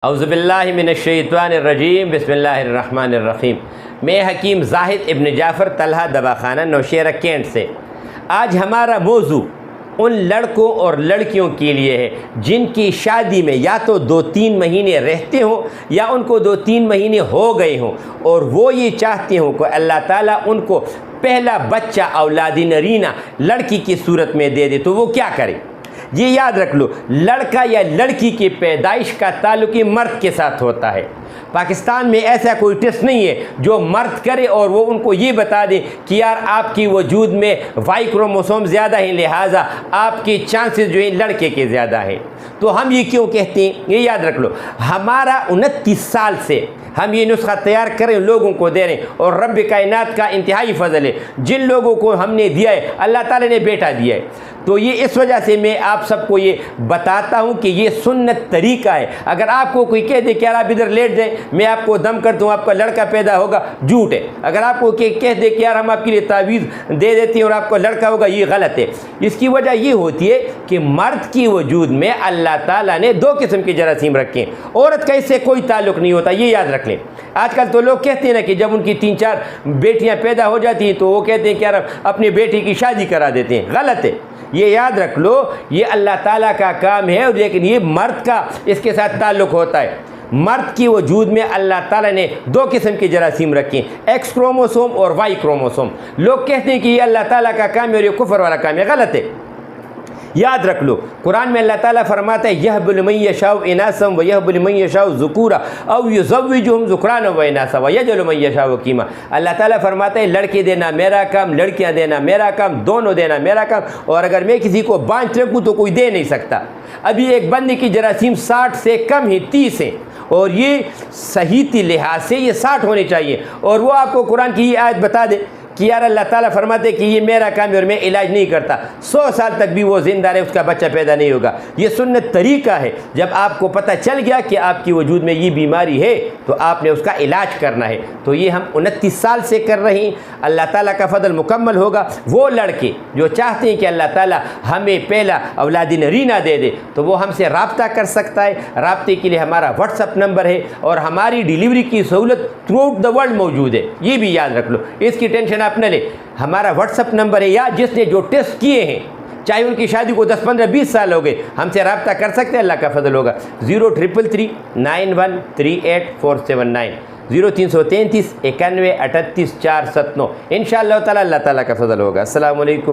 औज़ुबिल्लाहि मिनश्शैतानिर्रजीम बिस्मिल्लाहिर्रहमानिर्रहीम। मैं हकीम ज़ाहिद इब्न जाफ़र तलहा दवाखाना नौशेरा कैंट से। आज हमारा मौजू उन लड़कों और लड़कियों के लिए है जिनकी शादी में या तो 2-3 महीने रहते हों या उनको 2-3 महीने हो गए हों और वो ये चाहते हों कि अल्लाह ताला उनको पहला बच्चा औलाद नरीना लड़की की सूरत में दे दे, तो वो क्या करें। ये याद रख लो, लड़का या लड़की की पैदाइश का ताल्लुक मर्द के साथ होता है। पाकिस्तान में ऐसा कोई टेस्ट नहीं है जो मर्द करे और वो उनको ये बता दे कि यार आपकी वजूद में वाई क्रोमोसोम ज़्यादा है, लिहाजा आपके चांसेस जो है लड़के के ज़्यादा हैं। तो हम ये क्यों कहते हैं, ये याद रख लो। हमारा 29 साल से हम ये नुस्खा तैयार करें, लोगों को दे रहे हैं और रब कायनात का इंतहाई फजल है। जिन लोगों को हमने दिया है अल्लाह ताला ने बेटा दिया है, तो ये इस वजह से मैं आप सबको ये बताता हूँ कि ये सुन्नत तरीका है। अगर आपको कोई कह दे कि यार आप इधर लेट जाए, मैं आपको दम कर दूँ, आपका लड़का पैदा होगा, झूठ है। अगर आपको कह दे कि यार हम आपके लिए तावीज़ दे देते हैं और आपका लड़का होगा, ये गलत है। इसकी वजह ये होती है कि मर्द की वजूद में अल्लाह ताला ने 2 किस्म के जरासीम रखे हैं, औरत का इससे कोई ताल्लुक़ नहीं होता, ये याद रख लें। आजकल तो लोग कहते हैं ना कि जब उनकी 3-4 बेटियाँ पैदा हो जाती हैं तो वो कहते हैं कि यार अपनी बेटी की शादी करा देते हैं, गलत है। ये याद रख लो, ये अल्लाह ताला का काम है, लेकिन ये मर्द का इसके साथ ताल्लुक़ होता है। मर्द की वजूद में अल्लाह ताला ने 2 किस्म के जरासीम रखे, एक्स क्रोमोसोम और वाई क्रोमोसोम। लोग कहते हैं कि ये अल्लाह ताला का काम है और ये कुफर वाला काम है, गलत है। याद रख लो, कुरान में अल्लाह ताला फरमाता है यहबुल मन यशाउ इनासम व यहबुल मन यशाउ ज़ुकूरा औ युज़व्विजुहुम ज़ुकराना व इनासा व यजअलु मन यशाउ कीमा। अल्लाह ताला फरमाता है लड़के देना मेरा काम, लड़कियां देना मेरा काम, दोनों देना मेरा काम, और अगर मैं किसी को बांझ रखूँ तो कोई दे नहीं सकता। अभी एक बंदे की जरासीम 60 से कम ही 30 है और ये सही लिहाज से ये 60 होने चाहिए, और वो आपको कुरान की ये आयत बता दे कि यार अल्लाह ताला फरमाते कि ये मेरा काम है और मैं इलाज नहीं करता, 100 साल तक भी वो जिंदा रहे, उसका बच्चा पैदा नहीं होगा। ये सुन्नत तरीका है। जब आपको पता चल गया कि आपकी वजूद में ये बीमारी है तो आपने उसका इलाज करना है। तो ये हम 29 साल से कर रहे हैं, अल्लाह ताला का फजल मुकम्मल होगा। वो लड़के जो चाहते हैं कि अल्लाह ताला हमें पहला औलाद नरीना दे दे तो वो हमसे रब्ता कर सकता है। रब्ते के लिए हमारा व्हाट्सअप नंबर है और हमारी डिलीवरी की सहूलत थ्रू आउट द वर्ल्ड मौजूद है, ये भी याद रख लो, इसकी टेंशन अपने ले। हमारा व्हाट्सअप नंबर है, या जिसने जो टेस्ट किए हैं चाहे उनकी शादी को 10, 15, 20 साल हो गए, हमसे रब्ता कर सकते हैं, अल्लाह का फजल होगा। 0333 9138 0333 91 38 479। इंशाअल्लाह ताला अल्लाह ताला का फजल होगा। अस्सलाम वालेकुम।